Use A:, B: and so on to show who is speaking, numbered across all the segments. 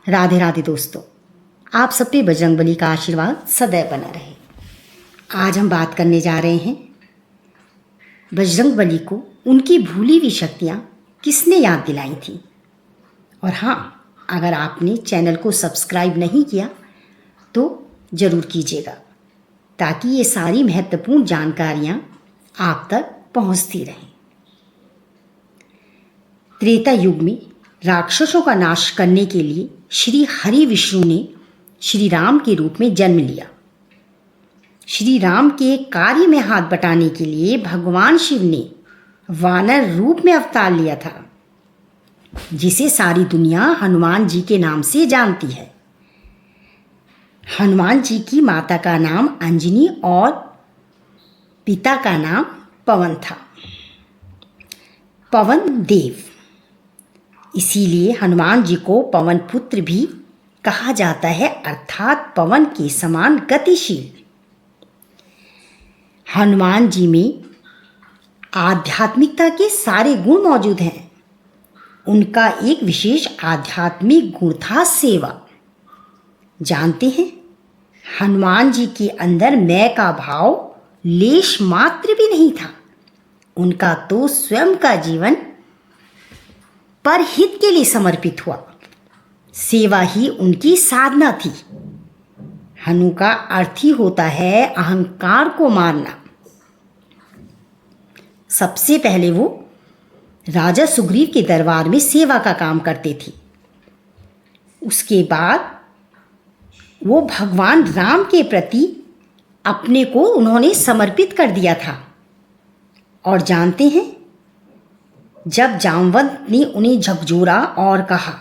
A: राधे राधे दोस्तों, आप सब पे बजरंगबली का आशीर्वाद सदैव बना रहे। आज हम बात करने जा रहे हैं बजरंगबली को उनकी भूली हुई शक्तियाँ किसने याद दिलाई थी। और हाँ, अगर आपने चैनल को सब्सक्राइब नहीं किया तो ज़रूर कीजिएगा, ताकि ये सारी महत्वपूर्ण जानकारियाँ आप तक पहुँचती रहें। त्रेता युग में राक्षसों का नाश करने के लिए श्री हरि विष्णु ने श्री राम के रूप में जन्म लिया। श्री राम के कार्य में हाथ बटाने के लिए भगवान शिव ने वानर रूप में अवतार लिया था, जिसे सारी दुनिया हनुमान जी के नाम से जानती है। हनुमान जी की माता का नाम अंजनी और पिता का नाम पवन था, पवन देव। इसीलिए हनुमान जी को पवन पुत्र भी कहा जाता है, अर्थात पवन के समान गतिशील। हनुमान जी में आध्यात्मिकता के सारे गुण मौजूद हैं। उनका एक विशेष आध्यात्मिक गुण था सेवा। जानते हैं, हनुमान जी के अंदर मैं का भाव लेश मात्र भी नहीं था। उनका तो स्वयं का जीवन परहित के लिए समर्पित हुआ। सेवा ही उनकी साधना थी। हनु का अर्थ ही होता है अहंकार को मारना। सबसे पहले वो राजा सुग्रीव के दरबार में सेवा का काम करते थे। उसके बाद वो भगवान राम के प्रति अपने को उन्होंने समर्पित कर दिया था। और जानते हैं, जब जामवंत ने उन्हें झकझोरा और कहा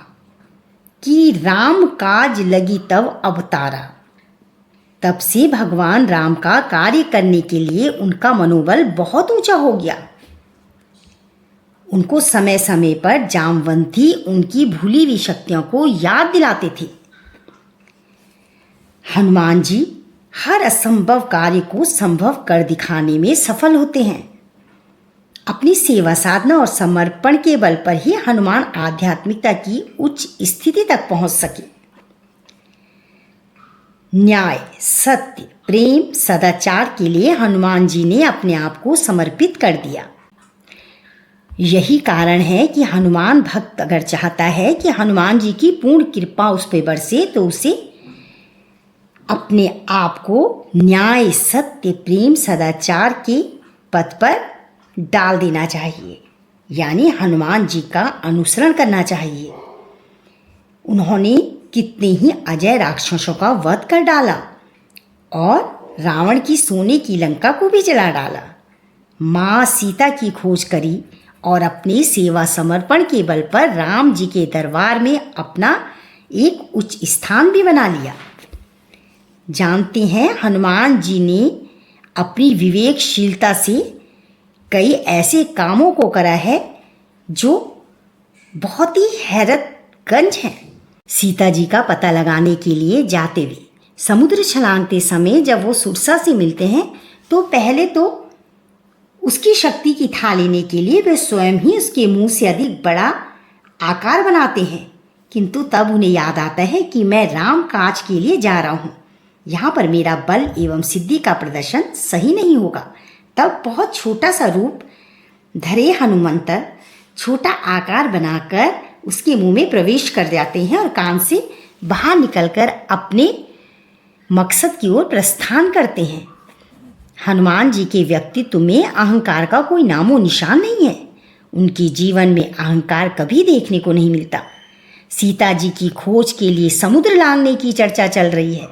A: कि राम काज लगी तब अवतारा, तब से भगवान राम का कार्य करने के लिए उनका मनोबल बहुत ऊंचा हो गया। उनको समय समय पर जामवंत ही उनकी भूली हुई शक्तियों को याद दिलाते थे। हनुमान जी हर असंभव कार्य को संभव कर दिखाने में सफल होते हैं। अपनी सेवा साधना और समर्पण के बल पर ही हनुमान आध्यात्मिकता की उच्च स्थिति तक पहुंच सके। न्याय, सत्य, प्रेम, सदाचार के लिए हनुमान जी ने अपने आप को समर्पित कर दिया। यही कारण है कि हनुमान भक्त अगर चाहता है कि हनुमान जी की पूर्ण कृपा उस पर बरसे, तो उसे अपने आप को न्याय, सत्य, प्रेम, सदाचार के पथ पर डाल देना चाहिए, यानी हनुमान जी का अनुसरण करना चाहिए। उन्होंने कितने ही अजय राक्षसों का वध कर डाला और रावण की सोने की लंका को भी जला डाला। माँ सीता की खोज करी और अपने सेवा समर्पण के बल पर राम जी के दरबार में अपना एक उच्च स्थान भी बना लिया। जानते हैं, हनुमान जी ने अपनी विवेकशीलता से कई ऐसे कामों को करा है जो बहुत ही हैरतगंज हैं। सीता जी का पता लगाने के लिए जाते हुए समुद्र छलांगते समय जब वो सुरसा से मिलते हैं, तो पहले तो उसकी शक्ति की था लेने के लिए वे स्वयं ही उसके मुंह से अधिक बड़ा आकार बनाते हैं, किंतु तब उन्हें याद आता है कि मैं राम काज के लिए जा रहा हूँ, यहाँ पर मेरा बल एवं सिद्धि का प्रदर्शन सही नहीं होगा। तब बहुत छोटा सा रूप धरे हनुमंतर छोटा आकार बनाकर उसके मुंह में प्रवेश कर जाते हैं और कान से बाहर निकलकर अपने मकसद की ओर प्रस्थान करते हैं। हनुमान जी के व्यक्तित्व में अहंकार का कोई नामो निशान नहीं है। उनके जीवन में अहंकार कभी देखने को नहीं मिलता। सीता जी की खोज के लिए समुद्र लांघने की चर्चा चल रही है।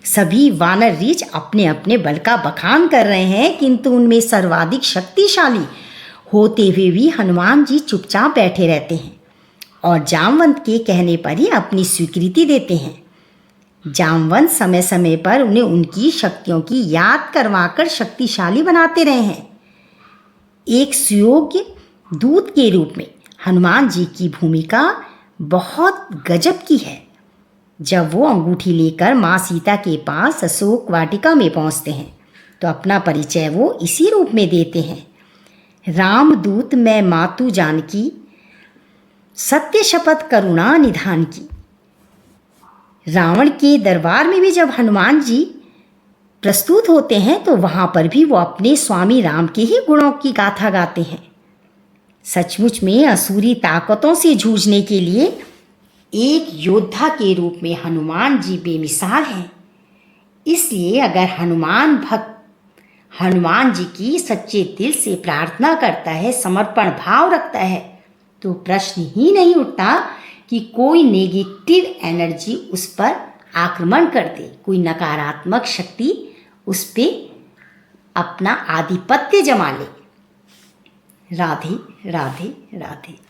A: सभी वानर रीछ अपने अपने बल का बखान कर रहे हैं, किंतु उनमें सर्वाधिक शक्तिशाली होते हुए भी हनुमान जी चुपचाप बैठे रहते हैं और जामवंत के कहने पर ही अपनी स्वीकृति देते हैं। जामवंत समय समय पर उन्हें उनकी शक्तियों की याद करवाकर शक्तिशाली बनाते रहे हैं। एक सुयोग्य दूत के रूप में हनुमान जी की भूमिका बहुत गजब की है। जब वो अंगूठी लेकर माँ सीता के पास अशोक वाटिका में पहुँचते हैं, तो अपना परिचय वो इसी रूप में देते हैं। रामदूत मैं मातु जानकी, सत्य शपथ करुणा निधान की। रावण के दरबार में भी जब हनुमान जी प्रस्तुत होते हैं तो वहाँ पर भी वो अपने स्वामी राम के ही गुणों की गाथा गाते हैं। सचमुच में असुरी ताकतों से जूझने के लिए एक योद्धा के रूप में हनुमान जी बेमिसाल हैं। इसलिए अगर हनुमान भक्त हनुमान जी की सच्चे दिल से प्रार्थना करता है, समर्पण भाव रखता है, तो प्रश्न ही नहीं उठता कि कोई नेगेटिव एनर्जी उस पर आक्रमण कर दे, कोई नकारात्मक शक्ति उस पे अपना आधिपत्य जमा ले। राधे राधे राधे।